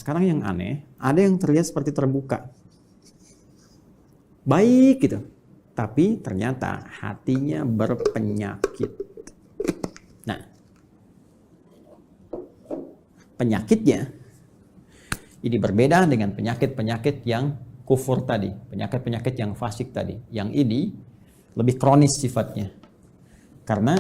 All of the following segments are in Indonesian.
sekarang yang aneh, ada yang terlihat seperti terbuka. Baik gitu. Tapi ternyata hatinya berpenyakit. Nah, penyakitnya ini berbeda dengan penyakit-penyakit yang kufur tadi, penyakit-penyakit yang fasik tadi. Yang ini lebih kronis sifatnya. Karena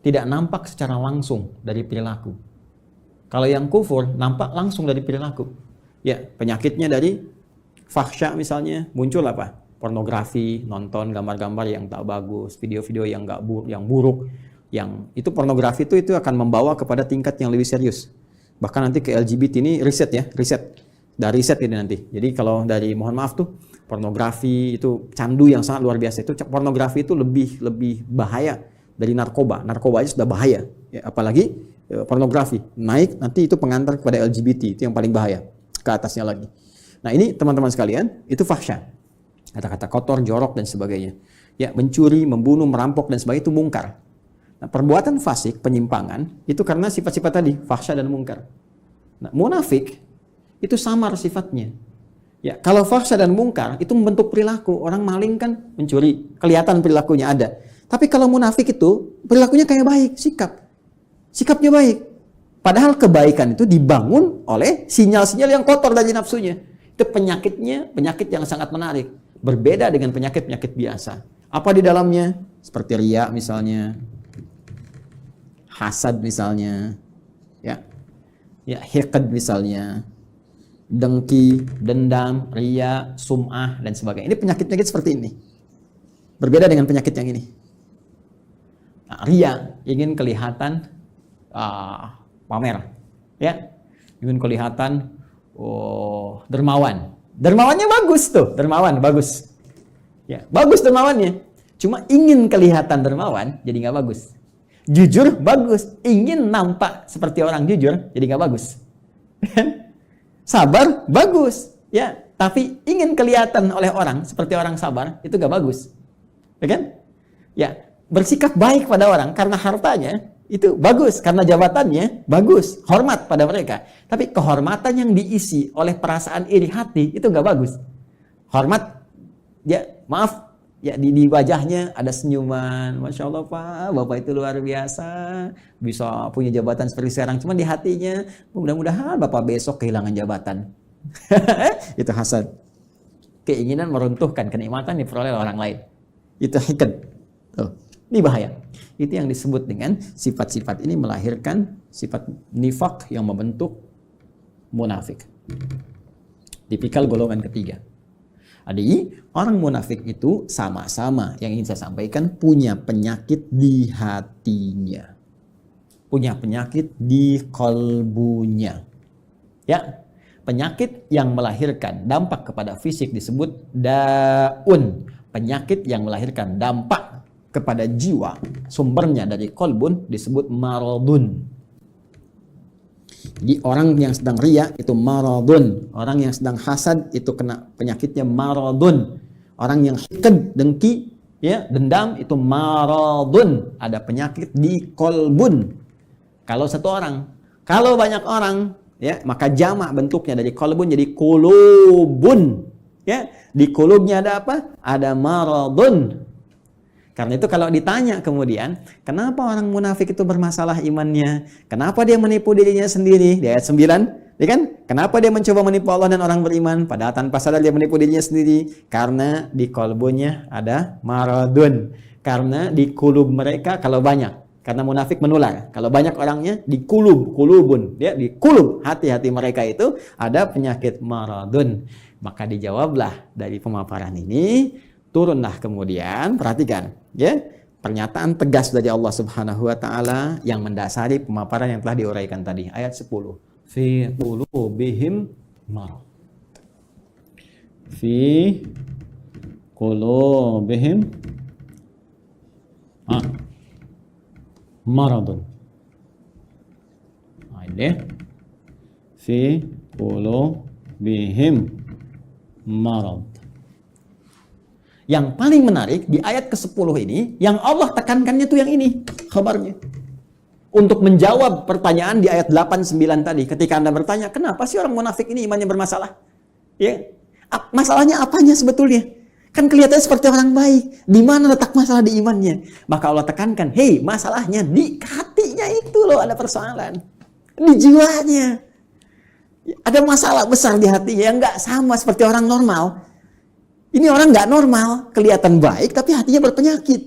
tidak nampak secara langsung dari perilaku. Kalau yang kufur nampak langsung dari perilaku. Ya, penyakitnya dari fahsya misalnya muncul apa? Pornografi, nonton gambar-gambar yang tak bagus, video-video yang buruk, yang itu pornografi itu akan membawa kepada tingkat yang lebih serius. Bahkan nanti ke LGBT ini riset. Dari riset ini nanti. Jadi kalau dari mohon maaf tuh pornografi itu candu yang sangat luar biasa. Itu pornografi itu lebih bahaya dari narkoba. Narkoba aja sudah bahaya. Ya, apalagi pornografi naik nanti itu pengantar kepada LGBT, itu yang paling bahaya. Ke atasnya lagi. Nah, ini teman-teman sekalian, itu fahsya. Kata-kata kotor, jorok dan sebagainya. Ya, mencuri, membunuh, merampok dan sebagainya itu mungkar. Nah, perbuatan fasik, penyimpangan itu karena sifat-sifat tadi, fahsya dan mungkar. Nah, munafik itu samar sifatnya. Ya, kalau fahsya dan mungkar itu membentuk perilaku. Orang maling kan mencuri, kelihatan perilakunya ada. Tapi kalau munafik itu perilakunya kayak baik, sikapnya baik. Padahal kebaikan itu dibangun oleh sinyal-sinyal yang kotor dari nafsunya. Itu penyakitnya, penyakit yang sangat menarik. Berbeda dengan penyakit-penyakit biasa. Apa di dalamnya? Seperti riya misalnya, hasad misalnya, ya hiqd misalnya, dengki, dendam, riya, sum'ah dan sebagainya. Ini penyakit-penyakit seperti ini. Berbeda dengan penyakit yang ini. Nah, riya ingin kelihatan pamer, ya, ingin kelihatan dermawan. Dermawannya bagus tuh, dermawan bagus, ya bagus dermawannya. Cuma ingin kelihatan dermawan, jadi nggak bagus. Jujur bagus, ingin nampak seperti orang jujur, jadi nggak bagus. Sabar bagus, ya, tapi ingin kelihatan oleh orang seperti orang sabar, itu nggak bagus, ya kan? Ya, bersikap baik pada orang karena hartanya itu bagus, karena jabatannya bagus, hormat pada mereka. Tapi kehormatan yang diisi oleh perasaan iri hati itu nggak bagus. Hormat, ya maaf, ya di wajahnya ada senyuman, masya Allah Pak, Bapak itu luar biasa, bisa punya jabatan seperti sekarang. Cuma di hatinya, mudah-mudahan Bapak besok kehilangan jabatan. Itu hasad, keinginan meruntuhkan kenikmatan diperoleh oleh orang lain. Itu hiqd. Ini bahaya. Itu yang disebut dengan sifat-sifat ini melahirkan sifat nifak yang membentuk munafik. Tipikal golongan ketiga. Jadi orang munafik itu sama-sama yang ingin saya sampaikan punya penyakit di hatinya. Punya penyakit di kolbunya. Ya, penyakit yang melahirkan dampak kepada fisik disebut daun. Penyakit yang melahirkan dampak kepada jiwa, sumbernya dari kolbun disebut maradun. Jadi orang yang sedang riya itu maradun, orang yang sedang hasad itu kena penyakitnya maradun, orang yang hiqd, dengki, ya dendam itu maradun, ada penyakit di kolbun. Kalau satu orang, kalau banyak orang, ya maka jamak bentuknya dari kolbun jadi kulubun. Ya, di kulubnya ada apa? Ada maradun. Karena itu kalau ditanya kemudian, kenapa orang munafik itu bermasalah imannya? Kenapa dia menipu dirinya sendiri? Di ayat 9, ya kan? Kenapa dia mencoba menipu Allah dan orang beriman? Padahal tanpa sadar dia menipu dirinya sendiri. Karena di kolbunya ada maradun. Karena di kulub mereka kalau banyak. Karena munafik menular. Kalau banyak orangnya di kulubun. Ya, di kulub hati-hati mereka itu ada penyakit maradun. Maka dijawablah dari pemaparan ini. Turunlah kemudian, perhatikan, ya, pernyataan tegas dari Allah Subhanahu wa taala yang mendasari pemaparan yang telah diuraikan tadi, ayat 10. Fi qulubihim marad. Fi qulubihim maradun. Ini fi qulubihim marad. Yang paling menarik di ayat ke-10 ini, yang Allah tekankannya tuh yang ini, khabarnya. untuk menjawab pertanyaan di ayat 8-9 tadi. Ketika Anda bertanya, kenapa sih orang munafik ini imannya bermasalah? Ya, masalahnya apanya sebetulnya? Kan kelihatannya seperti orang baik. Di mana letak masalah di imannya? Maka Allah tekankan, hei, masalahnya di hatinya itu loh ada persoalan. Di jiwanya. Ada masalah besar di hatinya yang nggak sama seperti orang normal. Ini orang nggak normal, kelihatan baik tapi hatinya berpenyakit.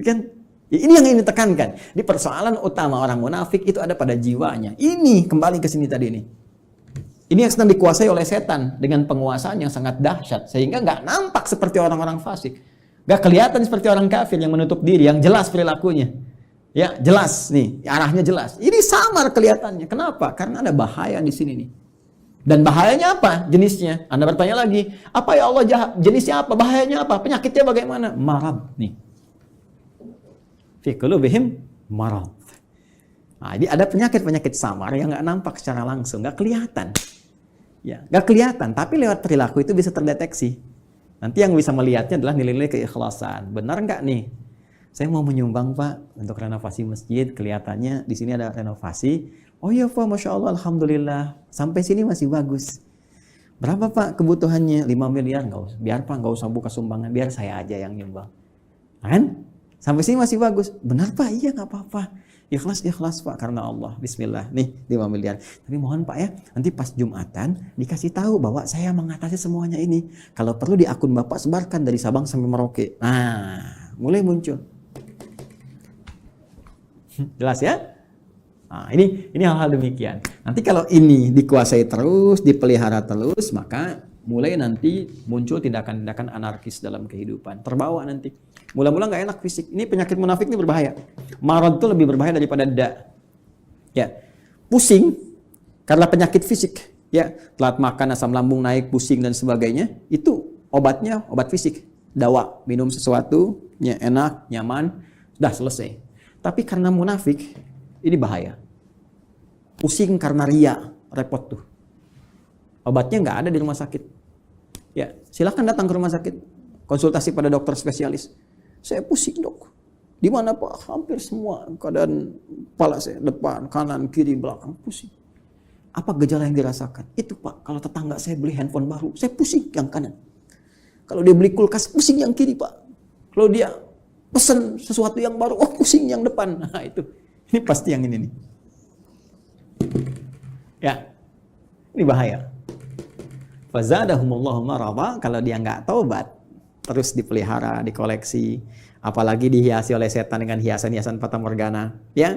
Kan? Ini yang ingin ditekankan. Di persoalan utama orang munafik itu ada pada jiwanya. Ini kembali ke sini tadi nih. Ini yang sedang dikuasai oleh setan dengan penguasaan yang sangat dahsyat. Sehingga nggak nampak seperti orang-orang fasik. Nggak kelihatan seperti orang kafir yang menutup diri, yang jelas perilakunya. Ya, jelas nih, arahnya jelas. Ini samar kelihatannya. Kenapa? Karena ada bahaya di sini nih. Dan bahayanya apa? Jenisnya. Anda bertanya lagi, apa ya Allah jahat? Jenisnya apa? Bahayanya apa? Penyakitnya bagaimana? Marad nih. Fi qulubihim marad. Nah, ini ada penyakit-penyakit samar yang nggak nampak secara langsung, nggak kelihatan. Ya, nggak kelihatan, tapi lewat perilaku itu bisa terdeteksi. Nanti yang bisa melihatnya adalah nilai-nilai keikhlasan. Benar nggak nih? Saya mau menyumbang Pak untuk renovasi masjid. Kelihatannya di sini ada renovasi. Oh iya Pak, Masya Allah, Alhamdulillah. Sampai sini masih bagus. Berapa Pak kebutuhannya? 5 miliar. Nggak usah. Biar Pak nggak usah buka sumbangan. Biar saya aja yang nyumbang. Kan? Sampai sini masih bagus. Benar Pak? Iya nggak apa-apa. Ikhlas Pak karena Allah. Bismillah. Nih 5 miliar. Tapi mohon Pak ya, nanti pas Jumatan dikasih tahu bahwa saya mengatasi semuanya ini. Kalau perlu di akun Bapak sebarkan dari Sabang sampai Merauke. Nah, mulai muncul. Jelas ya? Nah, ini hal-hal demikian. Nanti kalau ini dikuasai terus, dipelihara terus, maka mulai nanti muncul tindakan-tindakan anarkis dalam kehidupan. Terbawa nanti. Mula-mula nggak enak fisik. Ini penyakit munafik ini berbahaya. Marad itu lebih berbahaya daripada da. Ya, pusing karena penyakit fisik. Ya, telat makan, asam lambung naik, pusing dan sebagainya. Itu obatnya obat fisik. Dawa, minum sesuatu, ya, enak, nyaman, sudah selesai. Tapi karena munafik, ini bahaya. Pusing karena ria, repot tuh. Obatnya nggak ada di rumah sakit. Ya, silahkan datang ke rumah sakit, konsultasi pada dokter spesialis. Saya pusing dok. Di mana Pak? Hampir semua keadaan kepala saya, depan, kanan, kiri, belakang pusing. Apa gejala yang dirasakan? Itu Pak, kalau tetangga saya beli handphone baru, saya pusing yang kanan. Kalau dia beli kulkas, pusing yang kiri Pak. Kalau dia pesan sesuatu yang baru, oh pusing yang depan. Nah itu, ini pasti yang ini nih. Ya, ini bahaya. Fazadahumullahu marada, kalau dia nggak taubat, terus dipelihara, dikoleksi, apalagi dihiasi oleh setan dengan hiasan-hiasan fatamorgana, ya,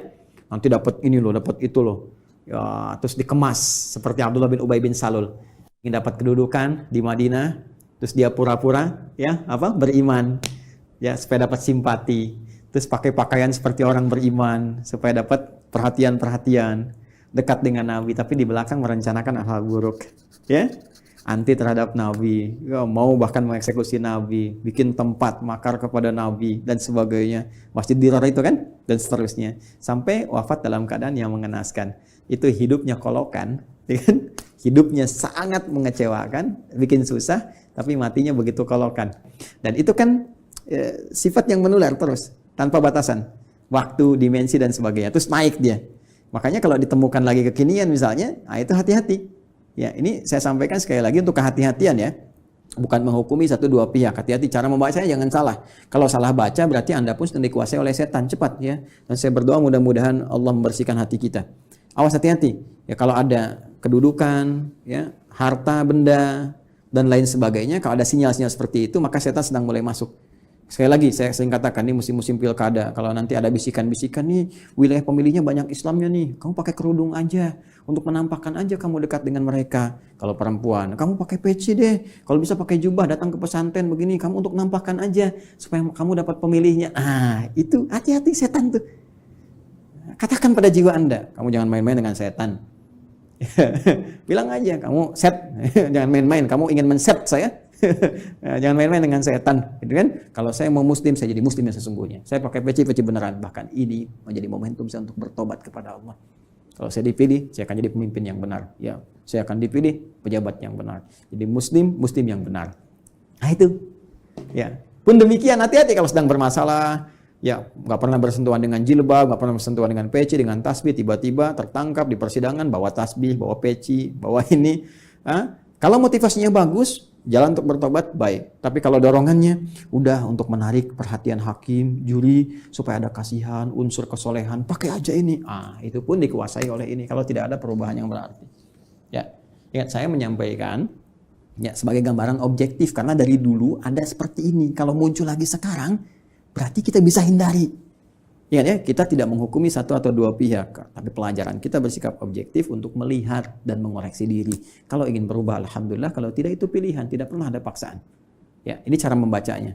nanti dapat ini loh, dapat itu loh, ya, terus dikemas seperti Abdullah bin Ubay bin Salul, ingin dapat kedudukan di Madinah, terus dia pura-pura, ya, beriman, ya, supaya dapat simpati, terus pakai pakaian seperti orang beriman, supaya dapat perhatian-perhatian, dekat dengan Nabi, tapi di belakang merencanakan hal buruk, ya. Anti terhadap Nabi, ya, mau bahkan mengeksekusi Nabi, bikin tempat makar kepada Nabi dan sebagainya, Masjid Dirar itu kan, dan seterusnya, sampai wafat dalam keadaan yang mengenaskan. Itu hidupnya kolokan, ya kan? Hidupnya sangat mengecewakan, bikin susah, tapi matinya begitu kolokan. Dan itu kan sifat yang menular terus, tanpa batasan, waktu, dimensi dan sebagainya, terus naik dia. Makanya kalau ditemukan lagi kekinian misalnya, nah itu hati-hati. Ya, ini saya sampaikan sekali lagi untuk kehati-hatian ya. Bukan menghukumi satu dua pihak. Hati-hati cara membacanya jangan salah. Kalau salah baca berarti Anda pun sedang dikuasai oleh setan. Cepat ya. Dan saya berdoa mudah-mudahan Allah membersihkan hati kita. Awas hati-hati. Ya kalau ada kedudukan, ya, harta, benda dan lain sebagainya, kalau ada sinyal-sinyal seperti itu, maka setan sedang mulai masuk. Sekali lagi saya sering katakan ini musim-musim pilkada. Kalau nanti ada bisikan-bisikan nih, wilayah pemilihnya banyak Islamnya nih, kamu pakai kerudung aja untuk menampakkan aja kamu dekat dengan mereka. Kalau perempuan, kamu pakai peci deh. Kalau bisa pakai jubah, datang ke pesantren begini, kamu untuk nampakkan aja supaya kamu dapat pemilihnya. Ah, itu hati-hati setan tuh. Katakan pada jiwa Anda, kamu jangan main-main dengan setan. Bilang aja, kamu set, jangan main-main, kamu ingin men-set saya. Jangan main-main dengan setan, gitu kan? Kalau saya mau muslim, saya jadi muslim yang sesungguhnya. Saya pakai peci-peci beneran. Bahkan ini menjadi momentum saya untuk bertobat kepada Allah. Kalau saya dipilih, saya akan jadi pemimpin yang benar. Ya, saya akan dipilih pejabat yang benar. Jadi muslim yang benar. Nah itu. Ya. Pun demikian, hati-hati kalau sedang bermasalah, ya nggak pernah bersentuhan dengan jilbab, nggak pernah bersentuhan dengan peci, dengan tasbih, tiba-tiba tertangkap di persidangan bawa tasbih, bawa peci, bawa ini. Kalau motivasinya bagus, jalan untuk bertobat baik. Tapi kalau dorongannya udah untuk menarik perhatian hakim, juri, supaya ada kasihan, unsur kesolehan, pakai aja ini. Itu pun dikuasai oleh ini kalau tidak ada perubahan yang berarti. Ya, ingat saya menyampaikan ya sebagai gambaran objektif karena dari dulu ada seperti ini. Kalau muncul lagi sekarang, berarti kita bisa hindari. Ingat ya, kita tidak menghukumi satu atau dua pihak, tapi pelajaran kita bersikap objektif untuk melihat dan mengoreksi diri. Kalau ingin berubah, alhamdulillah. Kalau tidak, itu pilihan, tidak pernah ada paksaan. Ya, ini cara membacanya.